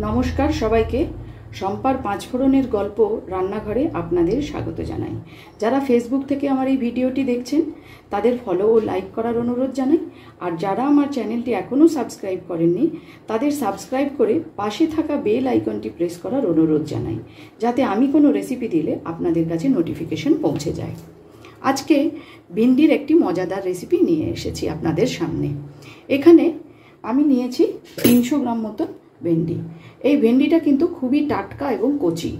নমস্কার সবাইকে। শম্পার পাঁচফোড়নের গল্প রান্নাঘরে আপনাদের স্বাগত জানাই। যারা ফেসবুক থেকে আমার এই ভিডিওটি দেখছেন তাদের ফলো ও লাইক করার অনুরোধ জানাই। আর যারা আমার চ্যানেলটি এখনও সাবস্ক্রাইব করেননি তাদের সাবস্ক্রাইব করে পাশে থাকা বেল আইকনটি প্রেস করার অনুরোধ জানাই, যাতে আমি কোনো রেসিপি দিলে আপনাদের কাছে নোটিফিকেশন পৌঁছে যায়। আজকে ভিন্ডির একটি মজাদার রেসিপি নিয়ে এসেছি আপনাদের সামনে। এখানে আমি নিয়েছি 300 গ্রাম মতো ভেন্ডি। এই ভেন্ডিটা কিন্তু খুবই টাটকা এবং কচি।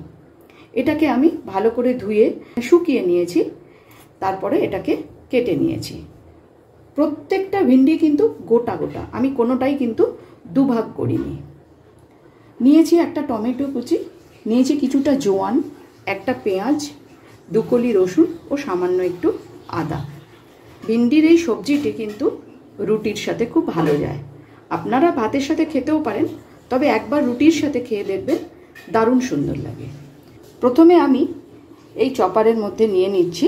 এটাকে আমি ভালো করে ধুয়ে শুকিয়ে নিয়েছি, তারপরে এটাকে কেটে নিয়েছি। প্রত্যেকটা ভেন্ডি কিন্তু গোটা গোটা, আমি কোনোটাই কিন্তু দুভাগ করিনি। নিয়েছি একটা টমেটো কুচি, নিয়েছি কিছুটা জোয়ান, একটা পেঁয়াজ, 2 কলি রসুন ও সামান্য একটু আদা। ভিন্ডির এই সবজিটি কিন্তু রুটির সাথে খুব ভালো যায়। আপনারা ভাতের সাথে খেতেও পারেন, তবে একবার রুটির সাথে খেয়ে দেখবেন, দারুণ সুন্দর লাগে। প্রথমে আমি এই চপারের মধ্যে নিয়ে নিচ্ছি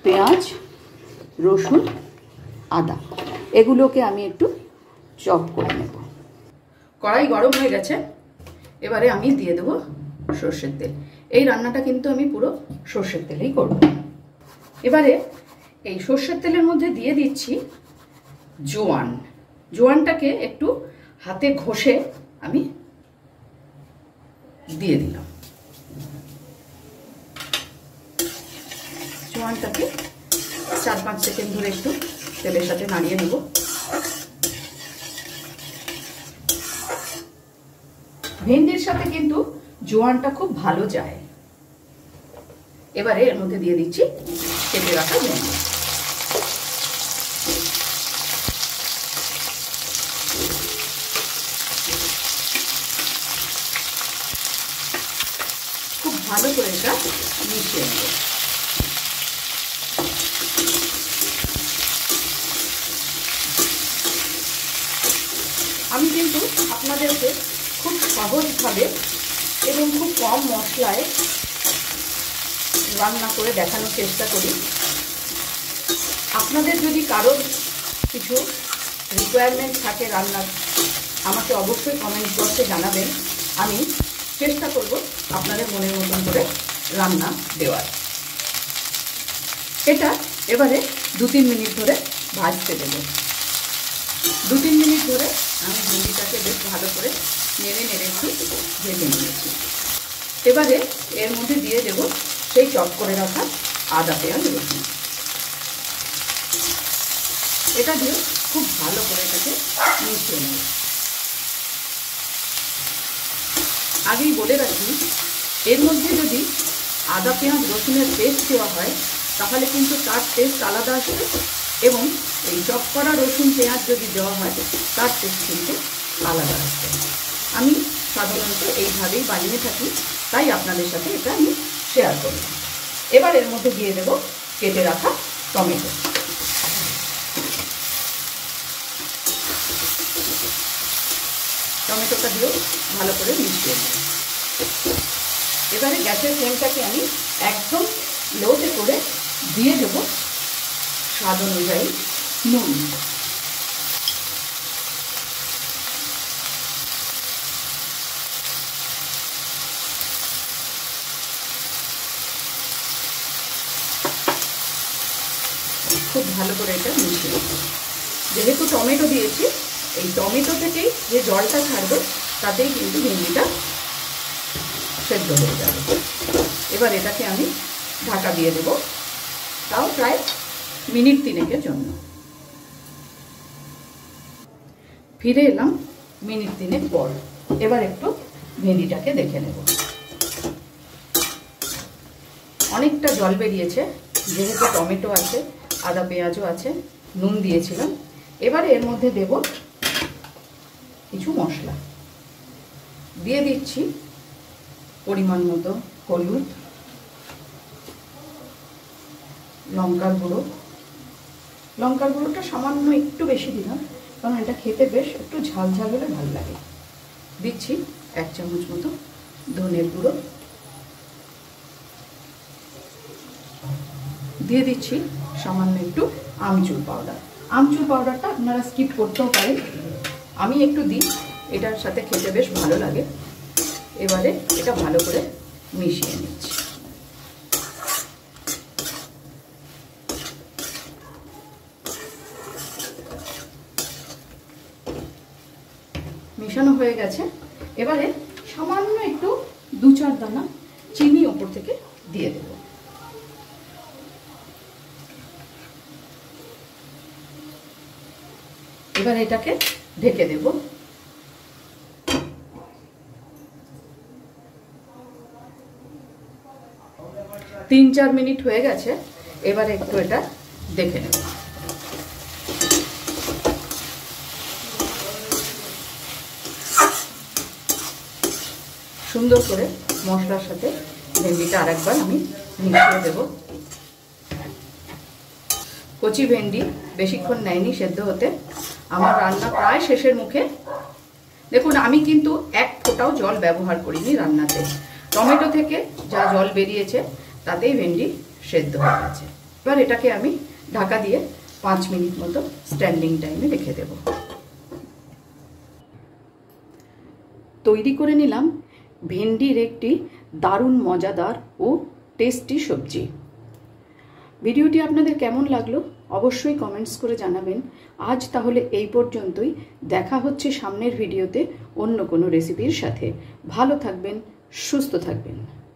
পেঁয়াজ, রসুন, আদা। এগুলোকে আমি একটু চপ করে নেব। কড়াই গরম হয়ে গেছে, এবারে আমি দিয়ে দেবো সর্ষের তেল। এই রান্নাটা কিন্তু আমি পুরো সর্ষের তেলেই করব। এবারে এই সর্ষের তেলের মধ্যে দিয়ে দিচ্ছি জোয়ান। জোয়ানটাকে একটু হাতে ঘষে আমি দিয়ে দিলাম। জোয়ানটাকে 4-5 সেকেন্ড ধরে একটু তেলের সাথে নাড়িয়ে নেব। ভেন্ডির সাথে কিন্তু জোয়ানটা খুব ভালো যায়। এবারে এর মধ্যে দিয়ে দিচ্ছি কেটে রাখা ভেন্ডি। খুব ভালো করে এটা মিশিয়ে নেব। আমি কিন্তু আপনাদেরকে খুব সহজভাবে এবং খুব কম মশলায় রান্না করে দেখানোর চেষ্টা করি। আপনাদের যদি কারোর কিছু রিকোয়ারমেন্ট থাকে রান্নার, আমাকে অবশ্যই কমেন্ট বক্সে জানাবেন। আমি চেষ্টা করব আপনাদের মনের মতন করে রান্না দেওয়ার। এটা এবারে 2-3 মিনিট ধরে ভাজতে দেব। 2-3 মিনিট ধরে আমি ভেন্ডিটাকে বেশ ভালো করে নেড়ে নেড়ে একটু ভেজে নিয়েছি। এবারে এর মধ্যে দিয়ে দেব সেই চপ করে রাখা আদা, পেঁয়াজ, রসুন। এটা দিয়ে খুব ভালো করে এটাকে মিশিয়ে নেব। আগেই বলে রাখি, এর মধ্যে যদি আদা, পেঁয়াজ, রসুনের পেস্ট দেওয়া হয় তাহলে কিন্তু তার টেস্ট আলাদা আসবে, এবং এই চপ করা রসুন পেঁয়াজ যদি দেওয়া হয় তার টেস্ট কিন্তু আলাদা আসবে। আমি সাধারণত এইভাবেই বানিয়ে থাকি, তাই আপনাদের সাথে এটা আমি শেয়ার করলাম। এবার এর মধ্যে দিয়ে দেব কেটে রাখা টমেটো। টমেটোটা দিয়েও ভালো করে মিশিয়ে নেব। এবারে গ্যাসের ফ্লেমটাকে আমি একদম লোতে করে দিয়ে দেব স্বাদ অনুযায়ী নুন। খুব ভালো করে এটা মিশিয়ে নেব। যেহেতু টমেটো দিয়েছি, এই টমেটো থেকেই যে জলটা ছাড়বে তাতেই কিন্তু ভেন্ডিটা সেদ্ধ হয়ে যাবে। এবার এটাকে আমি ঢাকা দিয়ে দেব, তাও প্রায় মিনিট 3-এর জন্য। ফিরে এলাম মিনিট 3 পর। এবার একটু ভেন্ডিটাকে দেখে নেব। অনেকটা জল বেরিয়েছে, যেহেতু টমেটো আছে, আদা পেঁয়াজও আছে, নুন দিয়েছিলাম। এবারে এর মধ্যে দেব কিছু মশলা। দিয়ে দিচ্ছি পরিমাণ মতো হলুদ, লঙ্কার গুঁড়ো। লঙ্কার গুঁড়োটা সামান্য একটু বেশি দিলাম, কারণ এটা খেতে বেশ একটু ঝাল ঝাল হলে ভালো লাগে। দিচ্ছি 1 চামচ মতো ধনের গুঁড়ো। দিয়ে দিচ্ছি সামান্য একটু আমচুর পাউডার। আমচুর পাউডারটা আপনারা স্কিপ করতেও পারেন, আমি একটু দিই। এটার সাথে খেতে বেশ ভালো লাগে। এবারে এটা ভালো করে মিশিয়ে নিচ্ছি। মেশানো হয়ে গেছে। এবারে সামান্য একটু 2-4 দানা চিনি ওপর থেকে দিয়ে দেব। এবার এটাকে ঢেকে দেব। 3-4 মিনিট হয়ে গেছে। এবার একটু এটা দেখে নেব। সুন্দর করে মশলার সাথে ভেন্ডিটা আরেকবার আমি মিশিয়ে দেব। কচি ভেন্ডি বেশিক্ষণ নেয়নি সেদ্ধ হতে। আমার রান্না প্রায় শেষের মুখে। দেখুন, আমি কিন্তু এক ফোঁটাও জল ব্যবহার করিনি রান্নাতে। টমেটো থেকে যা জল বেরিয়েছে তাতেই ভেন্ডি সেদ্ধ হয়ে গেছে। এবার এটাকে আমি ঢাকা দিয়ে 5 মিনিট মতো স্ট্যান্ডিং টাইমে রেখে দেব। তৈরি করে নিলাম ভেন্ডির একটি দারুণ মজাদার ও টেস্টি সবজি। ভিডিওটি আপনাদের কেমন লাগলো অবশ্যই কমেন্টস করে জানাবেন। আজ তাহলে এই পর্যন্তই। দেখা হচ্ছে সামনের ভিডিওতে অন্য কোনো রেসিপির সাথে। ভালো থাকবেন, সুস্থ থাকবেন।